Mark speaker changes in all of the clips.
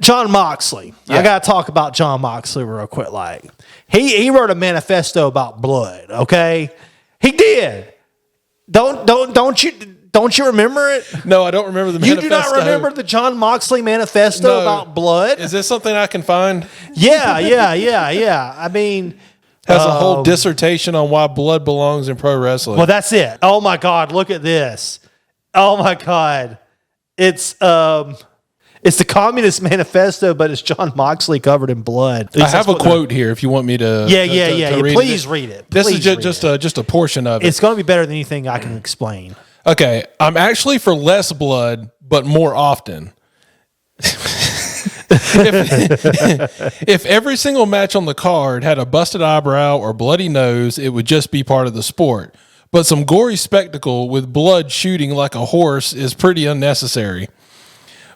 Speaker 1: Jon Moxley.
Speaker 2: Yeah.
Speaker 1: I got to talk about Jon Moxley real quick. Like he wrote a manifesto about blood. Okay, he did. Don't you remember it?
Speaker 2: No, I don't remember the manifesto.
Speaker 1: You do not remember the Jon Moxley manifesto about blood?
Speaker 2: Is this something I can find?
Speaker 1: Yeah. I mean,
Speaker 2: has a whole dissertation on why blood belongs in pro wrestling.
Speaker 1: Well, that's it. Oh my God, look at this. Oh my God, it's the Communist Manifesto, but it's Jon Moxley covered in blood.
Speaker 2: I have a quote here if you want me to.
Speaker 1: Yeah. Please read it.
Speaker 2: This is just a portion of it.
Speaker 1: It's going to be better than anything I can explain.
Speaker 2: Okay, I'm actually for less blood, but more often. If every single match on the card had a busted eyebrow or bloody nose, it would just be part of the sport. But some gory spectacle with blood shooting like a horse is pretty unnecessary.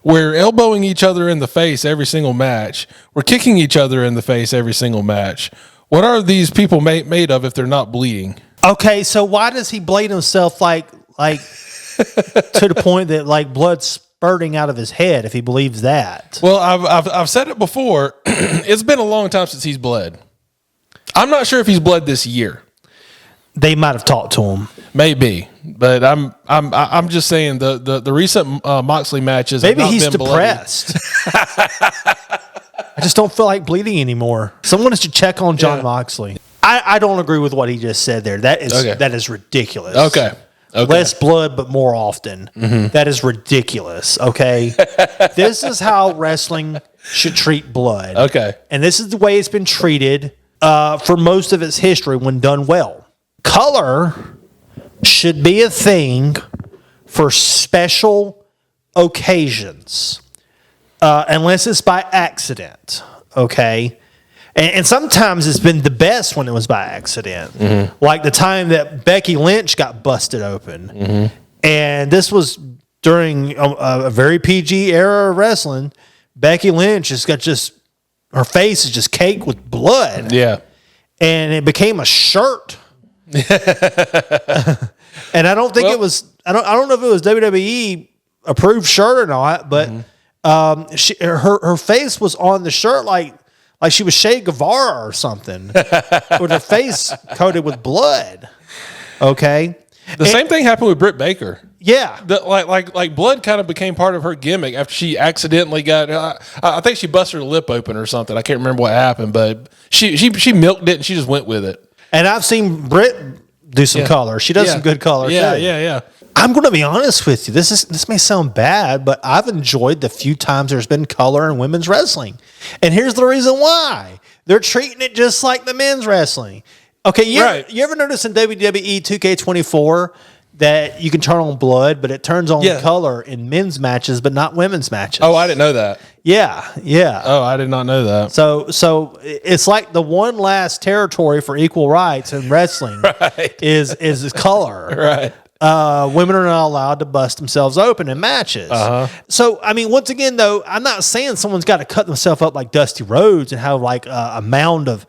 Speaker 2: We're elbowing each other in the face every single match. We're kicking each other in the face every single match. What are these people made of if they're not bleeding?
Speaker 1: Okay, so why does he blade himself like to the point that like blood's spurting out of his head if he believes that?
Speaker 2: Well, I've said it before. It's been a long time since he's bled. I'm not sure if he's bled this year.
Speaker 1: They might have talked to him.
Speaker 2: Maybe, but I'm just saying the recent Moxley matches.
Speaker 1: Maybe he's
Speaker 2: been
Speaker 1: depressed. I just don't feel like bleeding anymore. Someone should check on Jon Moxley. I don't agree with what he just said there. That is ridiculous.
Speaker 2: Okay.
Speaker 1: Less blood, but more often. Mm-hmm. That is ridiculous. Okay. This is how wrestling should treat blood.
Speaker 2: Okay.
Speaker 1: And this is the way it's been treated for most of its history when done well. Color should be a thing for special occasions, unless it's by accident. Okay. And sometimes it's been the best when it was by accident. Mm-hmm. Like the time that Becky Lynch got busted open. Mm-hmm. And this was during a very PG era of wrestling. Becky Lynch her face is just caked with blood.
Speaker 2: Yeah.
Speaker 1: And it became a shirt. And I don't think it was, I don't know if it was WWE approved shirt or not, but her face was on the shirt like she was Che Guevara or something, with her face coated with blood. Okay.
Speaker 2: The same thing happened with Britt Baker.
Speaker 1: Yeah.
Speaker 2: Like blood kind of became part of her gimmick after she accidentally got, I think she busted her lip open or something. I can't remember what happened, but she milked it and she just went with it. And
Speaker 1: I've seen Britt do some color. She does some good color too.
Speaker 2: Yeah.
Speaker 1: I'm going to be honest with you. This may sound bad, but I've enjoyed the few times there's been color in women's wrestling. And here's the reason why. They're treating it just like the men's wrestling. Okay, you ever notice in WWE 2K24 that you can turn on blood, but it turns on color in men's matches, but not women's matches?
Speaker 2: Oh, I didn't know that.
Speaker 1: Yeah.
Speaker 2: Oh, I did not know that.
Speaker 1: So it's like the one last territory for equal rights in wrestling is color.
Speaker 2: Right.
Speaker 1: Women are not allowed to bust themselves open in matches. So, I mean, once again, though, I'm not saying someone's got to cut themselves up like Dusty Rhodes and have like a mound of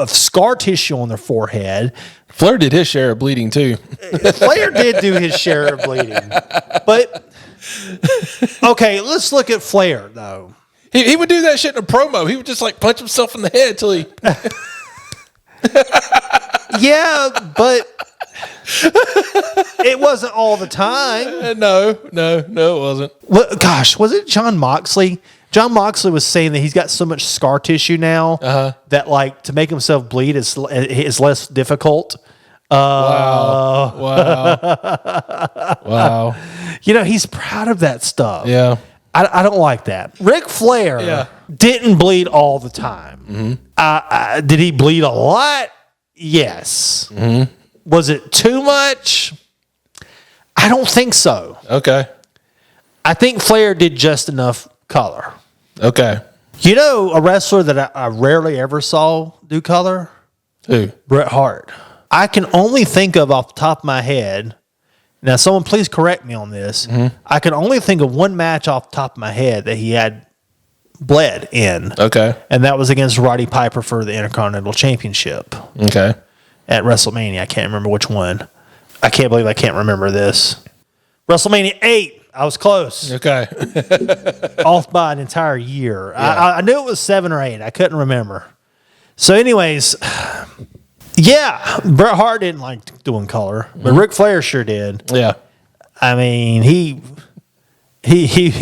Speaker 1: scar tissue on their forehead.
Speaker 2: Flair did his share of bleeding too.
Speaker 1: Flair did do his share of bleeding. But, okay, let's look at Flair, though.
Speaker 2: He would do that shit in a promo. He would just like punch himself in the head till he...
Speaker 1: Yeah, but... It wasn't all the time.
Speaker 2: No, it wasn't.
Speaker 1: Well, gosh, was it Jon Moxley? Jon Moxley was saying that he's got so much scar tissue now that like to make himself bleed is less difficult.
Speaker 2: Wow.
Speaker 1: You know, he's proud of that stuff.
Speaker 2: Yeah.
Speaker 1: I don't like that. Ric Flair didn't bleed all the time. Mm-hmm. Did he bleed a lot? Yes. Mm-hmm. Was it too much? I don't think so.
Speaker 2: Okay.
Speaker 1: I think Flair did just enough color.
Speaker 2: Okay.
Speaker 1: You know a wrestler that I rarely ever saw do color?
Speaker 2: Who?
Speaker 1: Bret Hart. I can only think of off the top of my head, now someone please correct me on this, I can only think of one match off the top of my head that he had bled in.
Speaker 2: Okay.
Speaker 1: And that was against Roddy Piper for the Intercontinental Championship.
Speaker 2: Okay.
Speaker 1: At WrestleMania. I can't remember which one. I can't believe I can't remember this. WrestleMania 8. I was close.
Speaker 2: Okay.
Speaker 1: Off by an entire year. I knew it was 7 or 8. I couldn't remember. So, anyways, yeah, Bret Hart didn't like doing color, but Ric Flair sure did.
Speaker 2: Yeah.
Speaker 1: I mean, he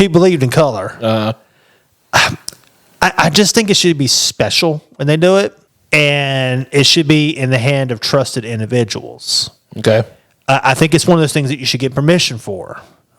Speaker 1: believed in color. I just think it should be special when they do it, and it should be in the hand of trusted individuals.
Speaker 2: Okay.
Speaker 1: I think it's one of those things that you should get permission for.